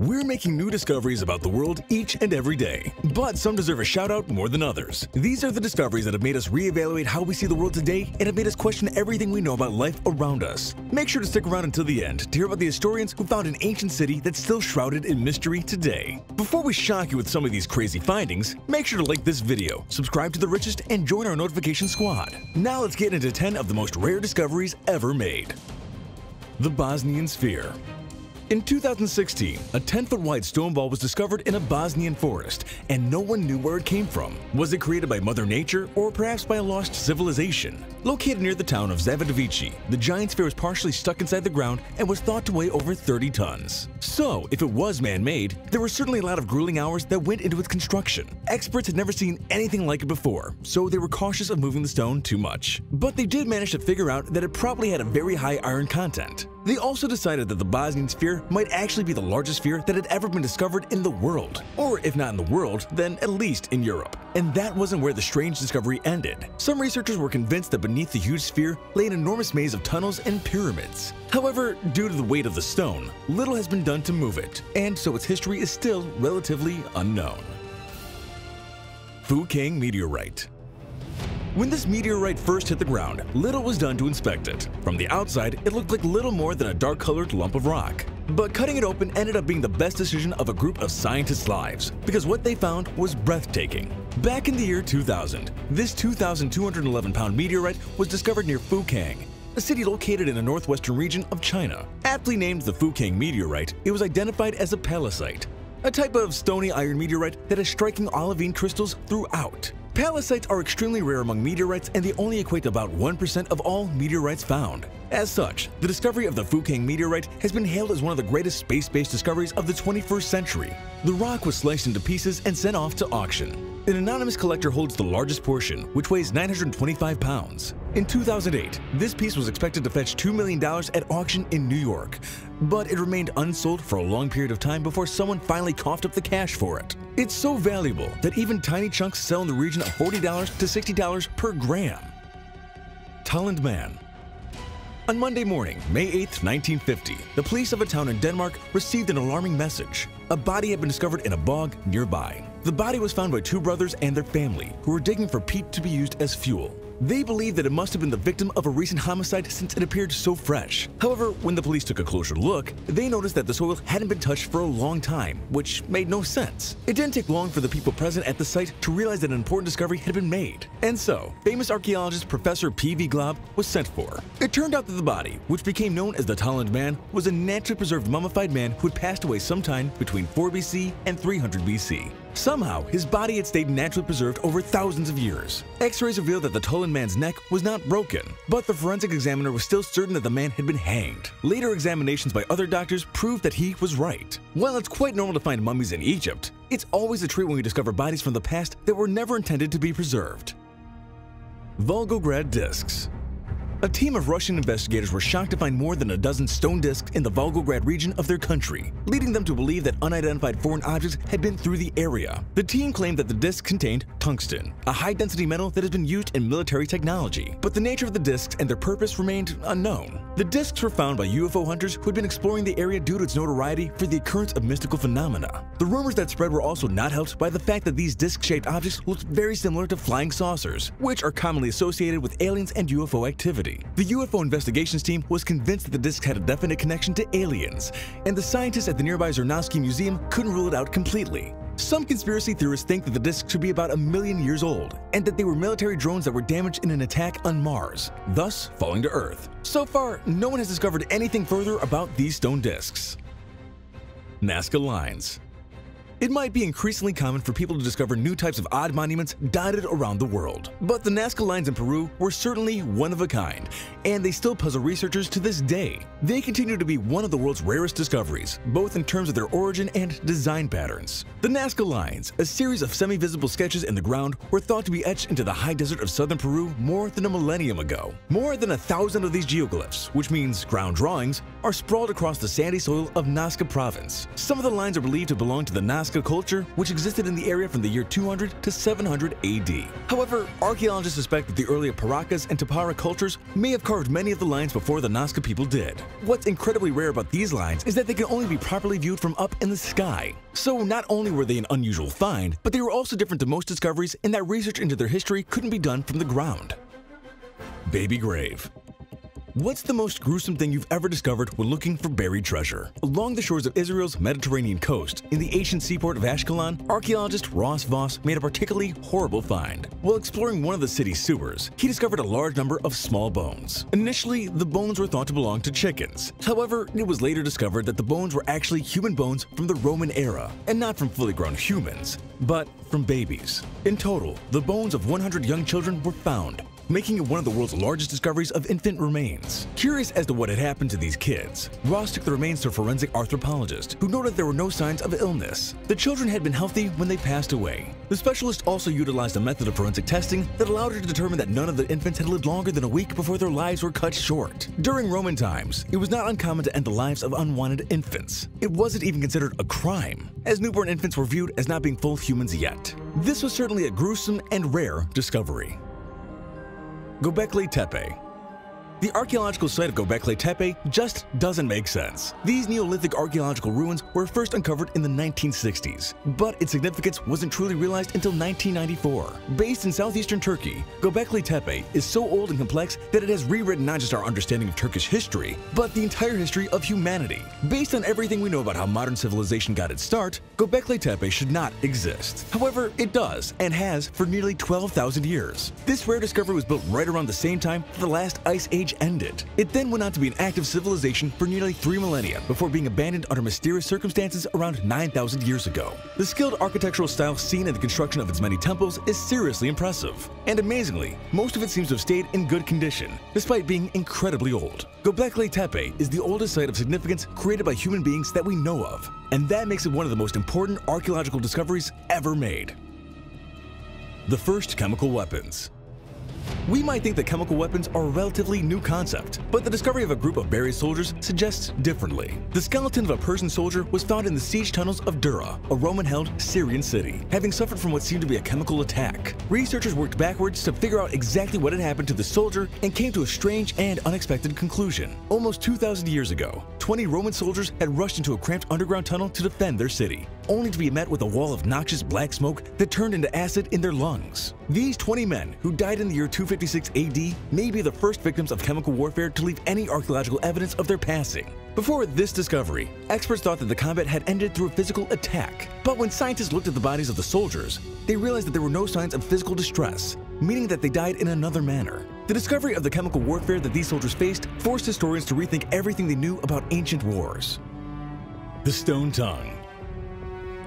We're making new discoveries about the world each and every day, but some deserve a shout out more than others. These are the discoveries that have made us reevaluate how we see the world today and have made us question everything we know about life around us. Make sure to stick around until the end to hear about the historians who found an ancient city that's still shrouded in mystery today. Before we shock you with some of these crazy findings, make sure to like this video, subscribe to TheRichest, and join our notification squad. Now let's get into 10 of the most rare discoveries ever made. The Bosnian Sphere. In 2016, a 10-foot wide stone ball was discovered in a Bosnian forest, and no one knew where it came from. Was it created by Mother Nature, or perhaps by a lost civilization? Located near the town of Zavidovici, the giant sphere was partially stuck inside the ground and was thought to weigh over 30 tons. So, if it was man-made, there were certainly a lot of grueling hours that went into its construction. Experts had never seen anything like it before, so they were cautious of moving the stone too much. But they did manage to figure out that it probably had a very high iron content. They also decided that the Bosnian Sphere might actually be the largest sphere that had ever been discovered in the world. Or if not in the world, then at least in Europe. And that wasn't where the strange discovery ended. Some researchers were convinced that beneath the huge sphere lay an enormous maze of tunnels and pyramids. However, due to the weight of the stone, little has been done to move it, and so its history is still relatively unknown. Fukang Meteorite. When this meteorite first hit the ground, little was done to inspect it. From the outside, it looked like little more than a dark-colored lump of rock. But cutting it open ended up being the best decision of a group of scientists' lives, because what they found was breathtaking. Back in the year 2000, this 2,211-pound meteorite was discovered near Fukang, a city located in the northwestern region of China. Aptly named the Fukang meteorite, it was identified as a palisite, a type of stony iron meteorite that has striking olivine crystals throughout. Palisites are extremely rare among meteorites, and they only equate to about 1% of all meteorites found. As such, the discovery of the Fukang meteorite has been hailed as one of the greatest space-based discoveries of the 21st century. The rock was sliced into pieces and sent off to auction. An anonymous collector holds the largest portion, which weighs 925 pounds. In 2008, this piece was expected to fetch $2 million at auction in New York, but it remained unsold for a long period of time before someone finally coughed up the cash for it. It's so valuable that even tiny chunks sell in the region of $40 to $60 per gram. Tollund Man. On Monday morning, May 8, 1950, the police of a town in Denmark received an alarming message. A body had been discovered in a bog nearby. The body was found by two brothers and their family, who were digging for peat to be used as fuel. They believed that it must have been the victim of a recent homicide since it appeared so fresh. However, when the police took a closer look, they noticed that the soil hadn't been touched for a long time, which made no sense. It didn't take long for the people present at the site to realize that an important discovery had been made. And so, famous archaeologist Professor P.V. Glob was sent for. It turned out that the body, which became known as the Tollund Man, was a naturally preserved mummified man who had passed away sometime between 4 BC and 300 BC. Somehow, his body had stayed naturally preserved over thousands of years. X-rays revealed that the Tollund Man's neck was not broken, but the forensic examiner was still certain that the man had been hanged. Later examinations by other doctors proved that he was right. While it's quite normal to find mummies in Egypt, it's always a treat when we discover bodies from the past that were never intended to be preserved. Volgograd discs. A team of Russian investigators were shocked to find more than a dozen stone discs in the Volgograd region of their country, leading them to believe that unidentified foreign objects had been through the area. The team claimed that the discs contained tungsten, a high-density metal that has been used in military technology, but the nature of the discs and their purpose remained unknown. The discs were found by UFO hunters who had been exploring the area due to its notoriety for the occurrence of mystical phenomena. The rumors that spread were also not helped by the fact that these disc-shaped objects looked very similar to flying saucers, which are commonly associated with aliens and UFO activity. The UFO investigations team was convinced that the discs had a definite connection to aliens, and the scientists at the nearby Nasca museum couldn't rule it out completely. Some conspiracy theorists think that the discs should be about 1 million years old, and that they were military drones that were damaged in an attack on Mars, thus falling to Earth. So far, no one has discovered anything further about these stone discs. Nasca lines. It might be increasingly common for people to discover new types of odd monuments dotted around the world. But the Nasca lines in Peru were certainly one of a kind, and they still puzzle researchers to this day. They continue to be one of the world's rarest discoveries, both in terms of their origin and design patterns. The Nasca lines, a series of semi-visible sketches in the ground, were thought to be etched into the high desert of southern Peru more than a millennium ago. More than 1,000 of these geoglyphs, which means ground drawings, are sprawled across the sandy soil of Nasca province. Some of the lines are believed to belong to the Nasca culture, which existed in the area from the year 200 to 700 AD. However, archaeologists suspect that the earlier Paracas and Tapara cultures may have carved many of the lines before the Nasca people did. What's incredibly rare about these lines is that they can only be properly viewed from up in the sky. So not only were they an unusual find, but they were also different to most discoveries in that research into their history couldn't be done from the ground. Baby grave. What's the most gruesome thing you've ever discovered when looking for buried treasure? Along the shores of Israel's Mediterranean coast, in the ancient seaport of Ashkelon, archaeologist Ross Voss made a particularly horrible find. While exploring one of the city's sewers, he discovered a large number of small bones. Initially, the bones were thought to belong to chickens. However, it was later discovered that the bones were actually human bones from the Roman era, and not from fully grown humans, but from babies. In total, the bones of 100 young children were found, making it one of the world's largest discoveries of infant remains. Curious as to what had happened to these kids, Ross took the remains to a forensic anthropologist, who noted there were no signs of illness. The children had been healthy when they passed away. The specialist also utilized a method of forensic testing that allowed her to determine that none of the infants had lived longer than a week before their lives were cut short. During Roman times, it was not uncommon to end the lives of unwanted infants. It wasn't even considered a crime, as newborn infants were viewed as not being full humans yet. This was certainly a gruesome and rare discovery. Göbekli Tepe. The archaeological site of Göbekli Tepe just doesn't make sense. These Neolithic archaeological ruins were first uncovered in the 1960s, but its significance wasn't truly realized until 1994. Based in southeastern Turkey, Göbekli Tepe is so old and complex that it has rewritten not just our understanding of Turkish history, but the entire history of humanity. Based on everything we know about how modern civilization got its start, Göbekli Tepe should not exist. However, it does, and has for nearly 12,000 years. This rare discovery was built right around the same time that the last ice age ended. It then went on to be an active civilization for nearly 3 millennia before being abandoned under mysterious circumstances around 9,000 years ago. The skilled architectural style seen in the construction of its many temples is seriously impressive. And amazingly, most of it seems to have stayed in good condition, despite being incredibly old. Göbekli Tepe is the oldest site of significance created by human beings that we know of, and that makes it one of the most important archaeological discoveries ever made. The first chemical weapons. We might think that chemical weapons are a relatively new concept, but the discovery of a group of buried soldiers suggests differently. The skeleton of a Persian soldier was found in the siege tunnels of Daro, a Roman-held Syrian city, having suffered from what seemed to be a chemical attack. Researchers worked backwards to figure out exactly what had happened to the soldier and came to a strange and unexpected conclusion. Almost 2,000 years ago, 20 Roman soldiers had rushed into a cramped underground tunnel to defend their city, only to be met with a wall of noxious black smoke that turned into acid in their lungs. These 20 men, who died in the year 256 AD, may be the first victims of chemical warfare to leave any archaeological evidence of their passing. Before this discovery, experts thought that the combat had ended through a physical attack. But when scientists looked at the bodies of the soldiers, they realized that there were no signs of physical distress, meaning that they died in another manner. The discovery of the chemical warfare that these soldiers faced forced historians to rethink everything they knew about ancient wars. The stone tongue.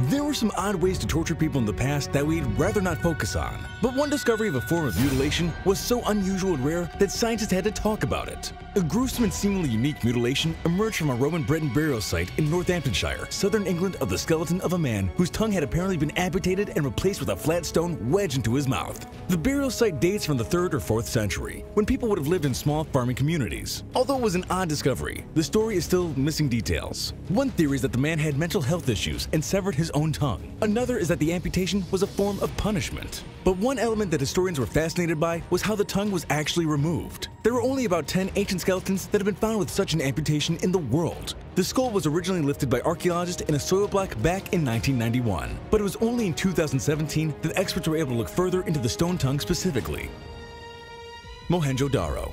There were some odd ways to torture people in the past that we'd rather not focus on, but one discovery of a form of mutilation was so unusual and rare that scientists had to talk about it. A gruesome and seemingly unique mutilation emerged from a Roman Breton burial site in Northamptonshire, southern England, of the skeleton of a man whose tongue had apparently been amputated and replaced with a flat stone wedged into his mouth. The burial site dates from the 3rd or 4th century, when people would have lived in small farming communities. Although it was an odd discovery, the story is still missing details. One theory is that the man had mental health issues and severed his own tongue. Another is that the amputation was a form of punishment. But one element that historians were fascinated by was how the tongue was actually removed. There were only about 10 ancient skeletons that have been found with such an amputation in the world. The skull was originally lifted by archaeologists in a soil block back in 1991, but it was only in 2017 that experts were able to look further into the stone tongue specifically. Mohenjo Daro.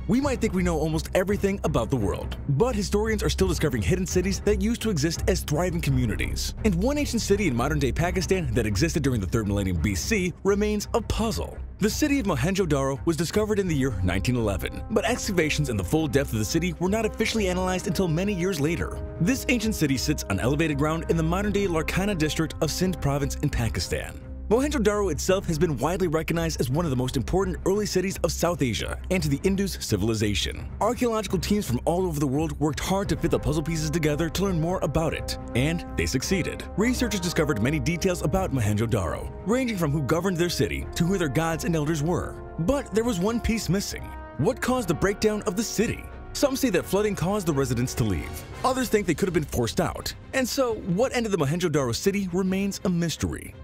We might think we know almost everything about the world, but historians are still discovering hidden cities that used to exist as thriving communities. And one ancient city in modern-day Pakistan that existed during the 3rd millennium BC remains a puzzle. The city of Mohenjo Daro was discovered in the year 1911, but excavations in the full depth of the city were not officially analyzed until many years later. This ancient city sits on elevated ground in the modern-day Larkana district of Sindh province in Pakistan. Mohenjo Daro itself has been widely recognized as one of the most important early cities of South Asia and to the Indus civilization. Archaeological teams from all over the world worked hard to fit the puzzle pieces together to learn more about it, and they succeeded. Researchers discovered many details about Mohenjo Daro, ranging from who governed their city to who their gods and elders were. But there was one piece missing. What caused the breakdown of the city? Some say that flooding caused the residents to leave. Others think they could have been forced out. And so, what ended the Mohenjo-Daro city remains a mystery.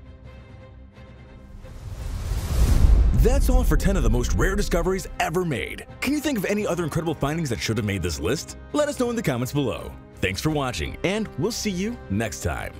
That's all for 10 of the most rare discoveries ever made. Can you think of any other incredible findings that should have made this list? Let us know in the comments below. Thanks for watching, and we'll see you next time.